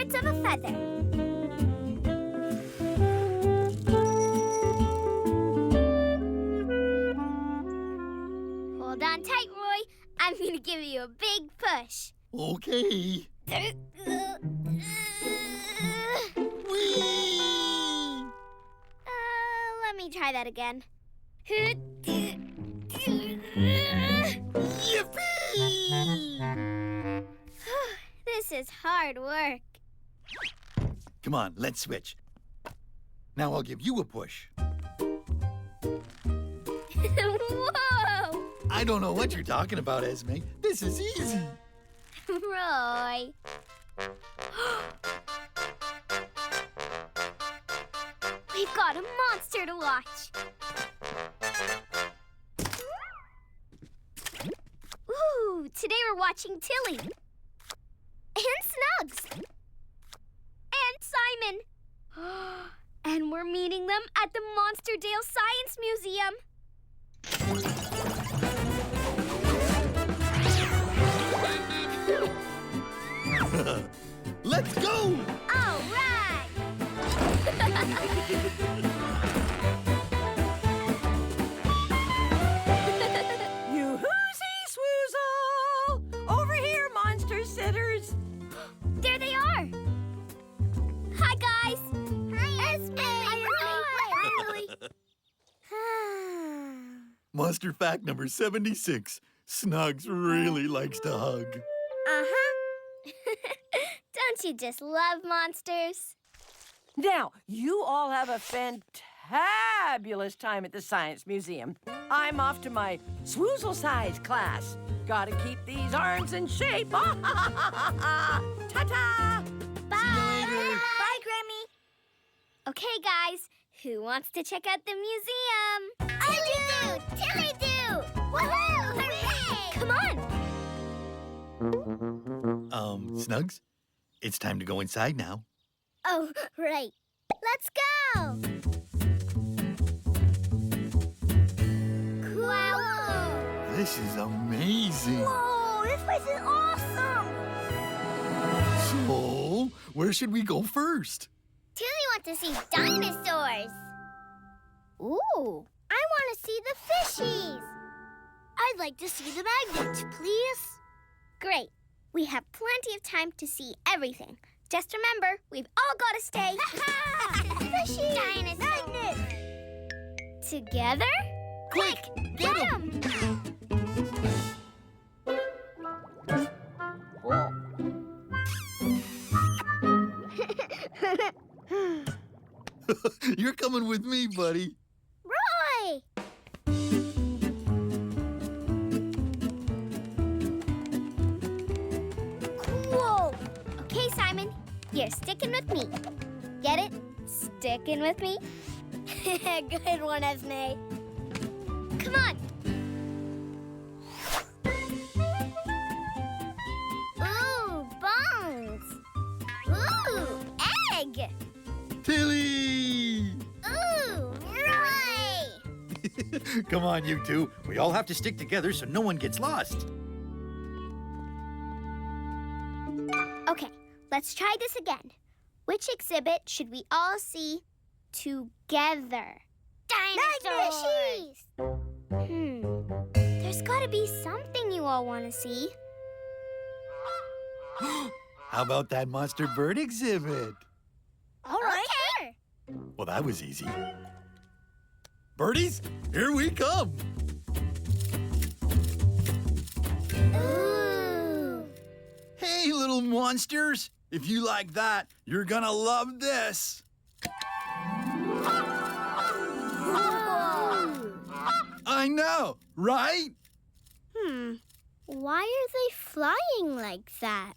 birds of a feather. Hold on tight, Roy. I'm going to give you a big push. Okay. Whee! Let me try that again. Yippee! This is hard work. Come on, let's switch. Now I'll give you a push. Whoa! I don't know what you're talking about, Esme. This is easy. Roy. We've got a monster to watch. Ooh, today we're watching Tilly. And Snugs. And Simon. And we're meeting them at the Monsterdale Science Museum. Let's go! All right! You-hoo-see swoozle! Over here, monster sitters! There they are! Hi, guys! Hi, Esme! Hi, Monster fact number 76. Snugs really likes to hug. Uh-huh. Don't you just love monsters? Now, you all have a fantabulous time at the Science Museum. I'm off to my swoozle size class. Gotta keep these arms in shape. Ta-ta! Bye! Bye, Grammy! Okay, guys, who wants to check out the museum? I do! Tilly do! Woohoo! Hooray! Come on! Snugs, it's time to go inside now. Oh, right. Let's go! Wow! This is amazing. Whoa, this place is awesome! So, where should we go first? Tilly wants to see dinosaurs. Ooh, I want to see the fishies. I'd like to see the magnets, please. Great. We have plenty of time to see everything. Just remember, we've all got to stay fishy magnets together. Quick, get 'em! You're coming with me, buddy. Roy! Cool. Okay, Simon, you're sticking with me. Get it? Sticking with me? Good one, Esme. Come on. Ooh, bones. Ooh, egg. Tilly! Ooh, Roy. Come on, you two. We all have to stick together so no one gets lost. Okay, let's try this again. Which exhibit should we all see together? Dinosaurs! There's gotta be something you all want to see. How about that monster bird exhibit? All right. Okay. Well, that was easy. Birdies, here we come. Ooh. Hey, little monsters. If you like that, you're gonna love this. I know, right? Why are they flying like that?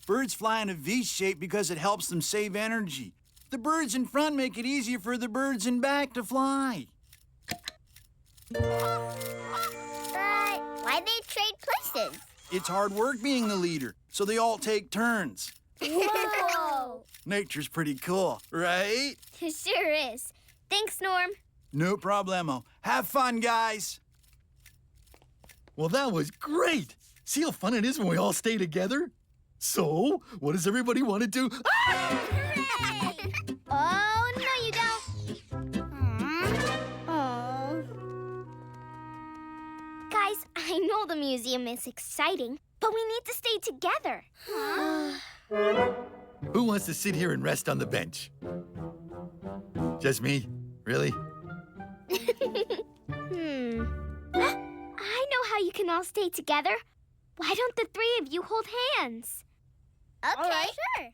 Birds fly in a V shape because it helps them save energy. The birds in front make it easier for the birds in back to fly. But why they trade places? It's hard work being the leader, so they all take turns. Whoa! Nature's pretty cool, right? It sure is. Thanks, Norm. No problemo. Have fun, guys. Well, that was great. See how fun it is when we all stay together? So, what does everybody want to do? Hooray! Oh, no, you don't. Oh. Guys, I know the museum is exciting, but we need to stay together. Huh? Who wants to sit here and rest on the bench? Just me? Really? I know how you can all stay together. Why don't the three of you hold hands? Okay, sure.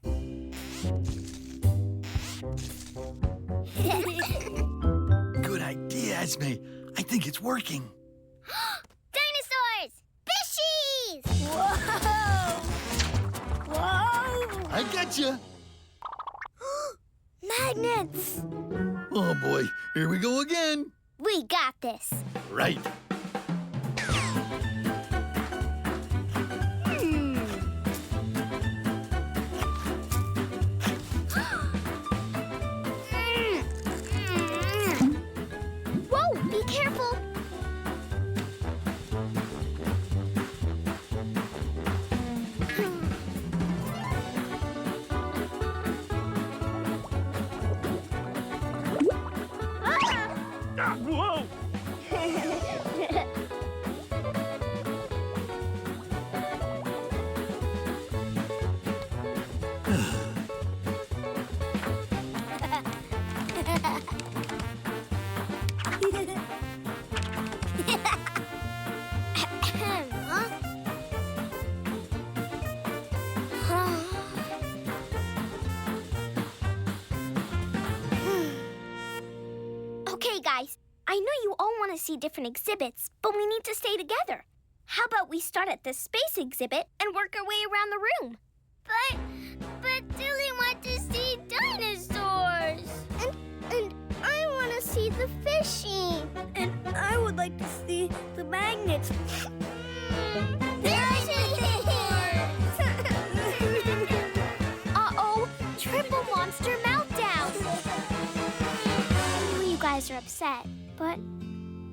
Good idea, Esme. I think it's working. Dinosaurs! Fishies! Whoa! Whoa! I gotcha. Magnets! Oh, boy. Here we go again. We got this. Right. Whoa, be careful. Whoa! Okay, guys. I know you all want to see different exhibits, but we need to stay together. How about we start at the space exhibit and work our way around the room? But Dilly wants to see dinosaurs. And I want to see the fishy. And I would like to see the magnets. Uh-oh, triple monster meltdown. I know you guys are upset, but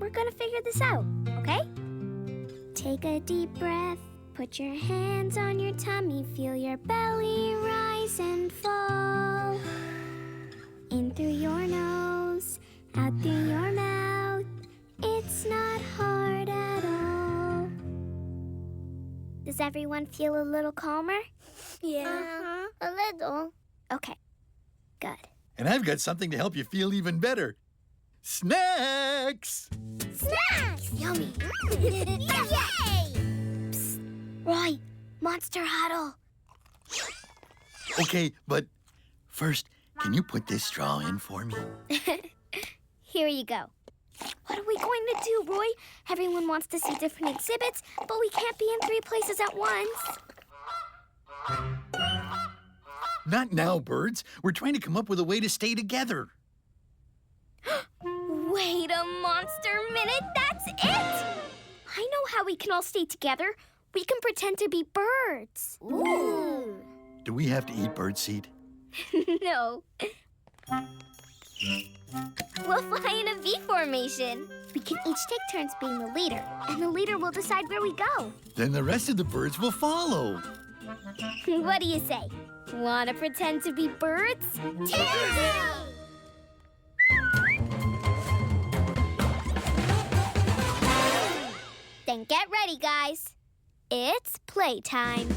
we're gonna figure this out, okay? Take a deep breath, put your hands on your tummy, feel your belly rise and fall. In through your nose, out through your mouth, it's not hard at all. Does everyone feel a little calmer? Yeah. A little. Okay, good. And I've got something to help you feel even better. Snacks! Snacks! Yummy! Yay! Psst. Roy, Monster Huddle. Okay, but first, can you put this straw in for me? Here you go. What are we going to do, Roy? Everyone wants to see different exhibits, but we can't be in 3 places at once. Not now, birds. We're trying to come up with a way to stay together. Wait a monster minute, that's it! I know how we can all stay together. We can pretend to be birds. Ooh. Do we have to eat birdseed? No. We'll fly in a V formation. We can each take turns being the leader, and the leader will decide where we go. Then the rest of the birds will follow. What do you say? Wanna pretend to be birds? Then get ready, guys. It's playtime.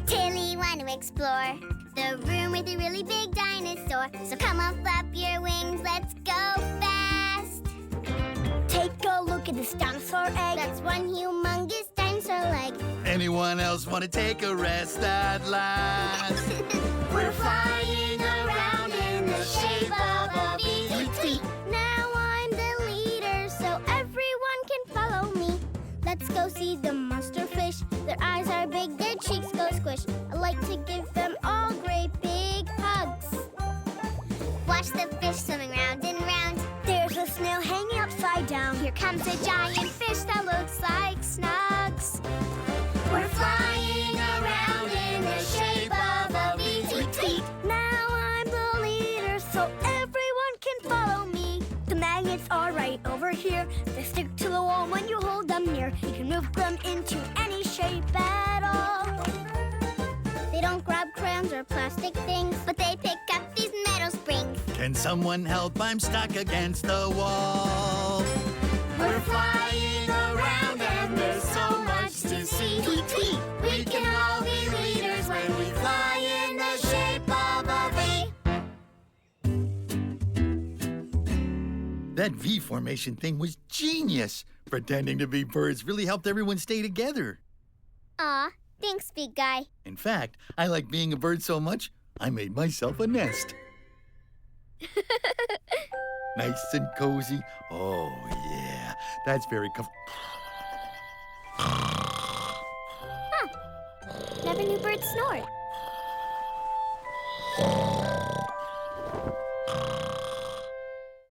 Tilly, want to explore the room with a really big dinosaur. So come on, flap your wings, let's go fast. Take a look at this dinosaur egg. That's one humongous dinosaur leg. Anyone else want to take a rest at last? We're flying around in the shape of a V. Tweet. Now I'm the leader, so everyone can follow me. Let's go see the monster fish. Their eyes are big, their cheeks go squish. I like to give them all great big hugs. Watch the fish swimming round and round. There's a snail hanging upside down. Here comes a giant fish that looks like Snugs. We're flying around in the shape of a V. Tweet, tweet. Now I'm the leader, so everyone can follow me. The magnets are right over here. They stick to the wall when you hold them near. You can move them into any shape at all. They don't grab crayons or plastic things, but they pick up these metal springs. Can someone help? I'm stuck against the wall. We're flying around and there's so much to see. Tweet, tweet. We can all be leaders when we fly in the shape of a V. That V formation thing was genius. Pretending to be birds really helped everyone stay together. Aw, thanks, big guy. In fact, I like being a bird so much, I made myself a nest. Nice and cozy. Oh, yeah. That's very Never knew birds snore.